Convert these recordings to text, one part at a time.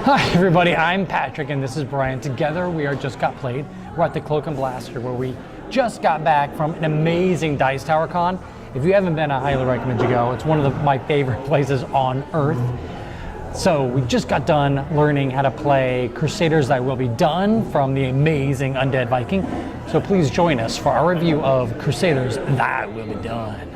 Hi everybody, I'm Patrick and this is Brian. Together we are Just Got Played. We're at the Cloak and Blaster where we just got back from an amazing Dice Tower Con. If you haven't been, I highly recommend you go. It's one of my favorite places on earth. So we just got done learning how to play Crusaders Thy Will Be Done from the amazing Undead Viking. So please join us for our review of Crusaders Thy Will Be Done.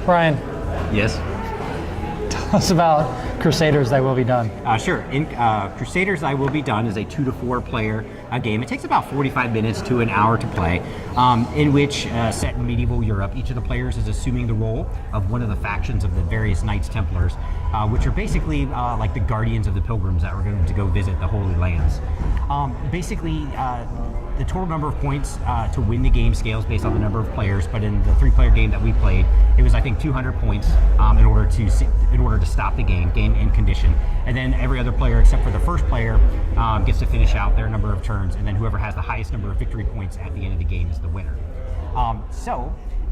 Brian. Yes? Tell us about Crusaders Thy Will Be Done. Sure. Crusaders Thy Will Be Done is a 2 to 4 player game. It takes about 45 minutes to an hour to play, in which, set in medieval Europe, each of the players is assuming the role of one of the factions of the various Knights Templars, which are basically like the guardians of the pilgrims that were going to go visit the Holy Lands. The total number of points to win the game scales based on the number of players, but in the 3-player game that we played, it was I think 200 points in order to stop the game in condition, and then every other player except for the first player gets to finish out their number of turns, and then whoever has the highest number of victory points at the end of the game is the winner.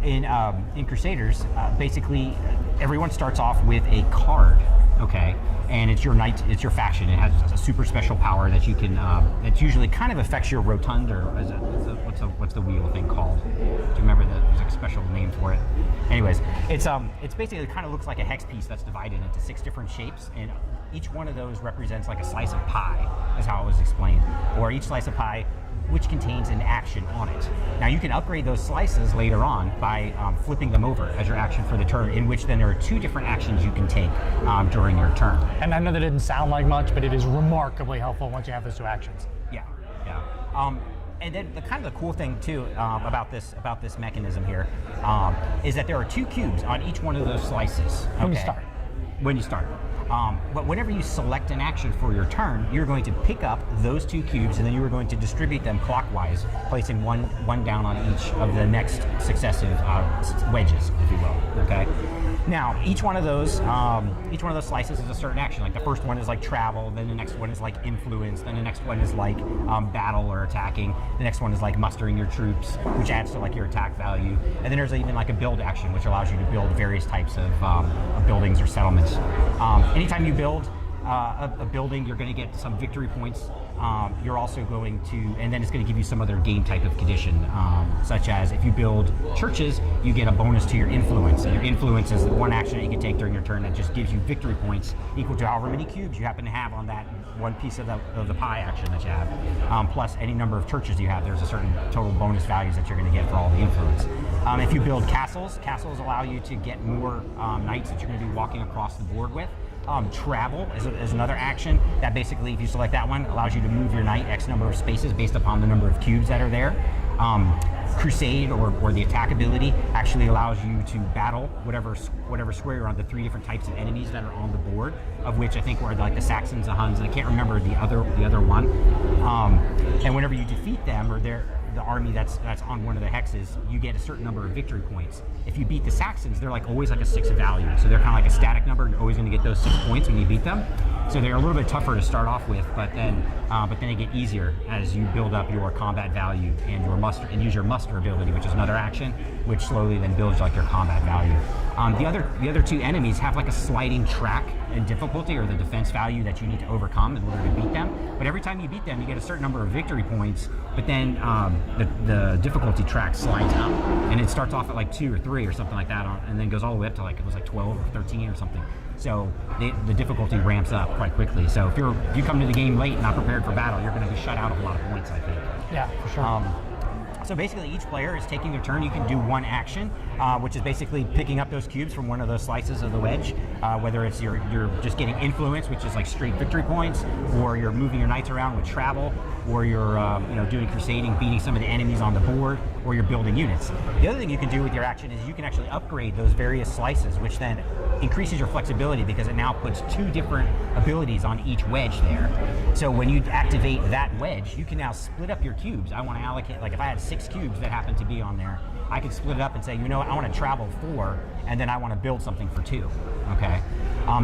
In Crusaders, basically everyone starts off with a card. Okay, and it's your knight, it's your faction. It has a super special power that you can. It usually kind of affects your rotund, or what's the wheel thing called? Do you remember that? There's like a special name for it. Anyways, it's basically, it kind of looks like a hex piece that's divided into 6 different shapes, and each one of those represents like a slice of pie, is how it was explained, or each slice of pie which contains an action on it. Now you can upgrade those slices later on by flipping them over as your action for the turn, in which then there are 2 different actions you can take during your turn. And I know that didn't sound like much, but it is remarkably helpful once you have those 2 actions. Yeah. And then the cool thing too about this mechanism here is that there are 2 cubes on each one of those slices. Okay? When you start. But whenever you select an action for your turn, you're going to pick up those 2 cubes, and then you are going to distribute them clockwise, placing one down on each of the next successive wedges, if you will. Okay. Now, each one of those slices is a certain action. Like the first one is like travel, then the next one is like influence, then the next one is like battle or attacking. The next one is like mustering your troops, which adds to like your attack value. And then there's even like a build action, which allows you to build various types of buildings or settlements. Anytime you build a building, you're going to get some victory points. You're also going to, and then it's going to give you some other game type of condition, such as if you build churches, you get a bonus to your influence. And your influence is the one action that you can take during your turn that just gives you victory points equal to however many cubes you happen to have on that one piece of the pie action that you have. Plus any number of churches you have, there's a certain total bonus values that you're going to get for all the influence. If you build castles allow you to get more knights that you're going to be walking across the board with. Travel is another action that basically, if you select that one, allows you to move your knight X number of spaces based upon the number of cubes that are there. Crusade, or the attack ability, actually allows you to battle whatever square you're on, the 3 different types of enemies that are on the board, of which I think were like the Saxons, the Huns, and I can't remember the other one. And whenever you defeat them, or the army that's on one of the hexes, you get a certain number of victory points. If you beat the Saxons, they're like always like a 6 value, so they're kind of like a static number. You're always going to get those 6 points when you beat them. So they're a little bit tougher to start off with, but then they get easier as you build up your combat value and your muster, and use your muster ability, which is another action, which slowly then builds like your combat value. The other 2 enemies have like a sliding track in difficulty, or the defense value that you need to overcome in order to beat them. But every time you beat them, you get a certain number of victory points. But then the difficulty track slides up, and it starts off at like 2 or 3 or something like that, and then goes all the way up to like, it was like 12 or 13 or something. So the difficulty ramps up quite quickly. So if you come to the game late, not prepared for battle, you're going to be shut out of a lot of points, I think. Yeah, for sure. So basically each player is taking their turn. You can do one action, which is basically picking up those cubes from one of those slices of the wedge, whether it's you're just getting influence, which is like straight victory points, or you're moving your knights around with travel, or you're doing crusading, beating some of the enemies on the board, or you're building units. The other thing you can do with your action is you can actually upgrade those various slices, which then increases your flexibility because it now puts 2 different abilities on each wedge there. So when you activate that wedge, you can now split up your cubes. I want to allocate, like if I had 6 cubes that happen to be on there, I could split it up and say, you know what, I want to travel 4, and then I want to build something for 2. Okay.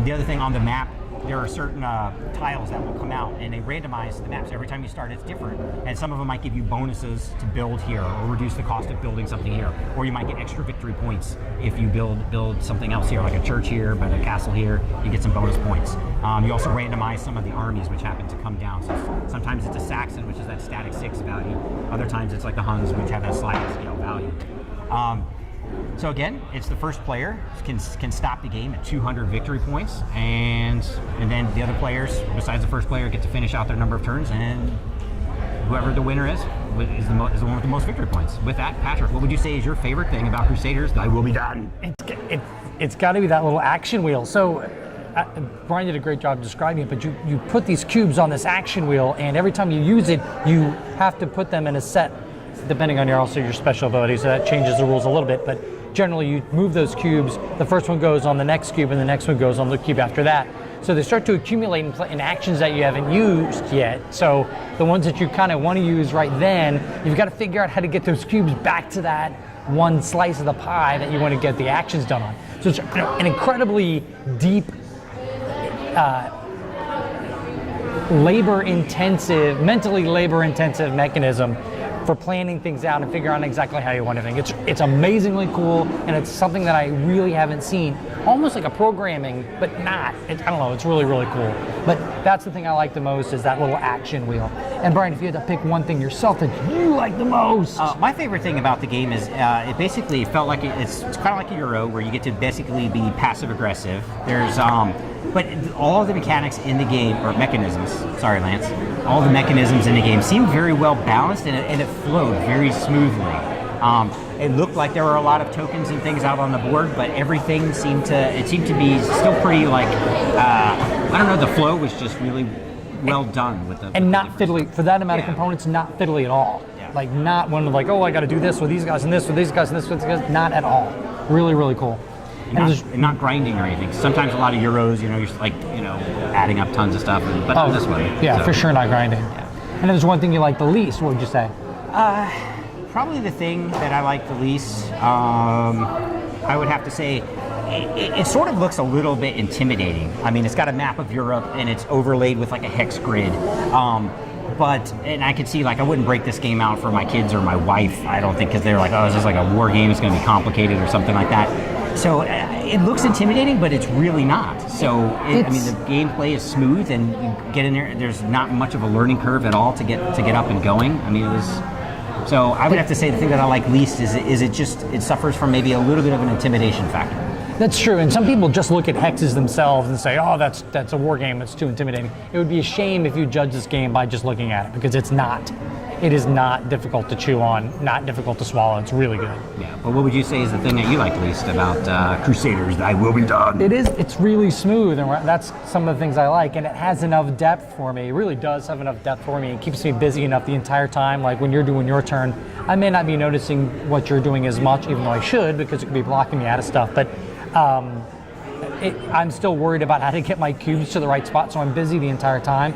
The other thing on the map, there are certain tiles that will come out, and they randomize the maps. Every time you start, it's different. And some of them might give you bonuses to build here, or reduce the cost of building something here. Or you might get extra victory points if you build something else here, like a church here, but a castle here, you get some bonus points. You also randomize some of the armies, which happen to come down. So sometimes it's a Saxon, which is that static 6 value. Other times it's like the Huns, which have that sliding scale value. So again, it's the first player can stop the game at 200 victory points, and then the other players, besides the first player, get to finish out their number of turns, and whoever the winner is the one with the most victory points. With that, Patrick, what would you say is your favorite thing about Crusaders? I will be done. It's got to be that little action wheel. So Brian did a great job describing it, but you put these cubes on this action wheel, and every time you use it, you have to put them in a set, depending on your special ability, so that changes the rules a little bit, but generally you move those cubes, the first one goes on the next cube and the next one goes on the cube after that. So they start to accumulate in actions that you haven't used yet. So the ones that you kind of want to use right then, you've got to figure out how to get those cubes back to that one slice of the pie that you want to get the actions done on. So it's an incredibly deep, mentally labor-intensive mechanism for planning things out and figuring out exactly how you want everything. It's amazingly cool, and it's something that I really haven't seen. Almost like a programming, but not. I don't know, it's really, really cool. But that's the thing I like the most, is that little action wheel. And Brian, if you had to pick one thing yourself that you like the most. My favorite thing about the game is it basically felt like it's kind of like a Euro, where you get to basically be passive aggressive. There's but all of the mechanics in the game, or mechanisms, sorry Lance, all the mechanisms in the game seem very well balanced, and it flowed very smoothly. It looked like there were a lot of tokens and things out on the board, but everything seemed to be still pretty, like, I don't know, the flow was just really well done with the... And not fiddly, for that amount of components, not fiddly at all. Yeah. Like, not one of like, oh, I got to do this with these guys and this with these guys and this with these guys, not at all. Really, really cool. And not grinding or anything. Sometimes a lot of Euros, you're just like, adding up tons of stuff, but not this way. Yeah, so. For sure not grinding. Yeah. And there's one thing you like the least, what would you say? Probably the thing that I like the least, I would have to say, it sort of looks a little bit intimidating. I mean, it's got a map of Europe, and it's overlaid with like a hex grid. And I could see, like, I wouldn't break this game out for my kids or my wife, I don't think, because they're like, oh, is this like a war game? It's going to be complicated or something like that. So it looks intimidating, but it's really not. So, the gameplay is smooth, and you get in there, there's not much of a learning curve at all to get up and going. I mean, it was... So I would have to say the thing that I like least is it suffers from maybe a little bit of an intimidation factor. That's true, and some people just look at hexes themselves and say, oh, that's a war game, it's too intimidating. It would be a shame if you judge this game by just looking at it, because it's not. It is not difficult to chew on, not difficult to swallow. It's really good. Yeah, but what would you say is the thing that you like least about Crusaders? I will be done. It's really smooth, and that's some of the things I like, and it has enough depth for me. It really does have enough depth for me. It keeps me busy enough the entire time. Like when you're doing your turn, I may not be noticing what you're doing as much, even though I should, because it could be blocking me out of stuff. But I'm still worried about how to get my cubes to the right spot, so I'm busy the entire time.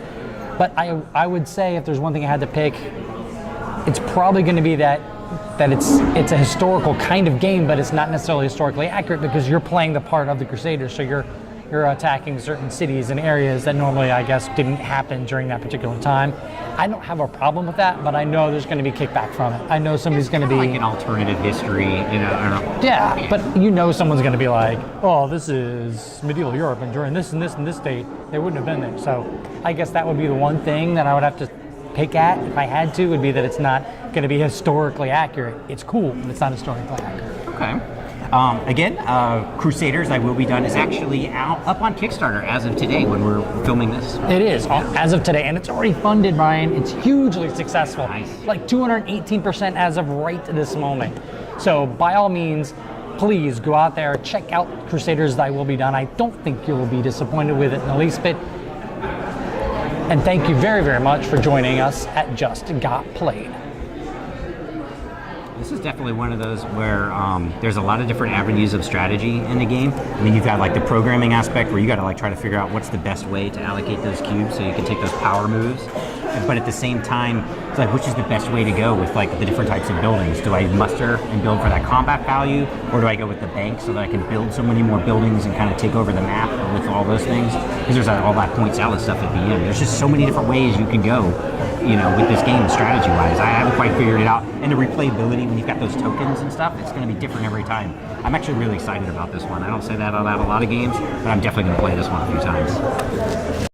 But I would say if there's one thing I had to pick, it's probably going to be that it's a historical kind of game, but it's not necessarily historically accurate, because you're playing the part of the Crusaders, so you're attacking certain cities and areas that normally, I guess, didn't happen during that particular time. I don't have a problem with that, but I know there's going to be kickback from it. I know somebody's going to be... like an alternative history, I don't know. Yeah, but someone's going to be like, oh, this is medieval Europe, and during this and this and this date, they wouldn't have been there. So I guess that would be the one thing that I would have to pick at, if I had to, would be that it's not going to be historically accurate. It's cool, but it's not historically accurate. Okay. Again, Crusaders, I Will Be Done is actually up on Kickstarter as of today when we're filming this. It is, as of today, and it's already funded, Ryan. It's hugely successful. Nice. Like 218% as of right this moment. So by all means, please go out there, check out Crusaders, I Will Be Done. I don't think you will be disappointed with it in the least bit. And thank you very, very much for joining us at Just Got Played. This is definitely one of those where there's a lot of different avenues of strategy in the game. I mean, you've got like the programming aspect where you got to like try to figure out what's the best way to allocate those cubes so you can take those power moves. but at the same time, it's like, which is the best way to go with like the different types of buildings? Do I muster and build for that combat value, or do I go with the bank so that I can build so many more buildings and kind of take over the map with all those things? Because there's all that point salad stuff at the end. There's just so many different ways you can go, you know, with this game strategy-wise. I haven't quite figured it out. And the replayability, when you've got those tokens and stuff, it's going to be different every time. I'm actually really excited about this one. I don't say that about a lot of games, but I'm definitely going to play this one a few times.